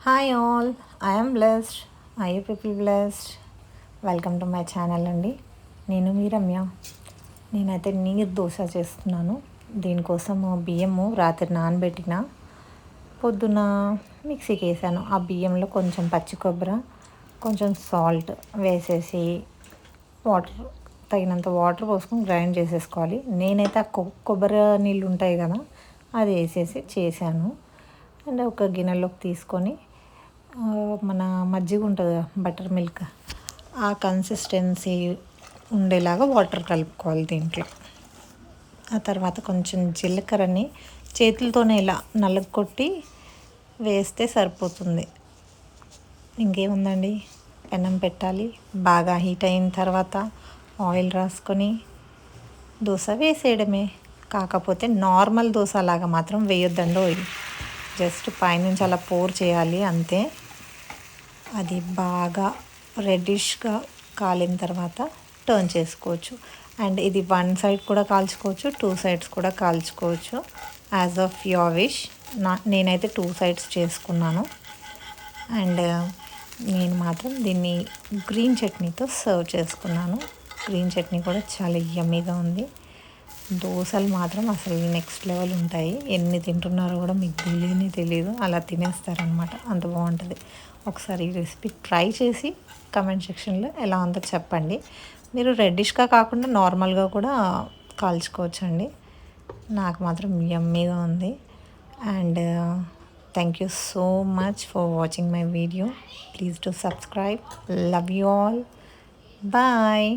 Hi all, I'm blessed. I you people blessed. Welcome to my channel అండి. నేను మీ రమ్య. నేనైతే నీరు దోశ చేస్తున్నాను. దీనికోసం బియ్యము రాత్రి నానబెట్టిన పొద్దున మిక్సీకి వేసాను. ఆ బియ్యంలో కొంచెం పచ్చి కొబ్బరి, కొంచెం సాల్ట్ వేసేసి వాటర్ తగినంత వాటర్ పోసుకొని గ్రైండ్ చేసేసుకోవాలి. నేనైతే ఆ కొబ్బరి నీళ్ళు ఉంటాయి కదా, అది వేసేసి చేశాను. అండ్ ఒక గిన్నెలోకి తీసుకొని మన మజ్జిగ ఉంటుంది కదా, బటర్ మిల్క్, ఆ కన్సిస్టెన్సీ ఉండేలాగా వాటర్ కలుపుకోవాలి దీంట్లో. ఆ తర్వాత కొంచెం జీలకర్రని చేతులతోనే ఇలా నలుగొట్టి వేస్తే సరిపోతుంది. ఇంకేముందండి, పెనం పెట్టాలి. బాగా హీట్ అయిన తర్వాత ఆయిల్ రాసుకొని దోశ వేసేయడమే. కాకపోతే నార్మల్ దోశ లాగా మాత్రం వేయొద్దండి ఆయిల్. జస్ట్ పైనుంచి అలా పోర్ చేయాలి అంతే. అది బాగా రెడ్డిష్గా కాలిన తర్వాత టర్న్ చేసుకోవచ్చు. అండ్ ఇది వన్ సైడ్ కూడా కాల్చుకోవచ్చు, టూ సైడ్స్ కూడా కాల్చుకోవచ్చు, యాజ్ ఆఫ్ యువర్ విష్. నేనైతే టూ సైడ్స్ చేసుకున్నాను. అండ్ నేను మాత్రం దీన్ని గ్రీన్ చట్నీతో సర్వ్ చేసుకున్నాను. గ్రీన్ చట్నీ కూడా చాలా యమ్మీగా ఉంది. దోశలు మాత్రం అసలు నెక్స్ట్ లెవెల్ ఉంటాయి. ఎన్ని తింటున్నారో కూడా మీకు తెలియదు, అలా తినేస్తారనమాట, అంత బాగుంటుంది. ఒకసారి ఈ రెసిపీ ట్రై చేసి కమెంట్ సెక్షన్లో ఎలా ఉందో చెప్పండి. మీరు రెడ్డిష్గా కాకుండా నార్మల్గా కూడా కాల్చుకోవచ్చండి. నాకు మాత్రం యమ్మీగా ఉంది. And thank you so much for watching my video. Please to subscribe. Love you all. Bye.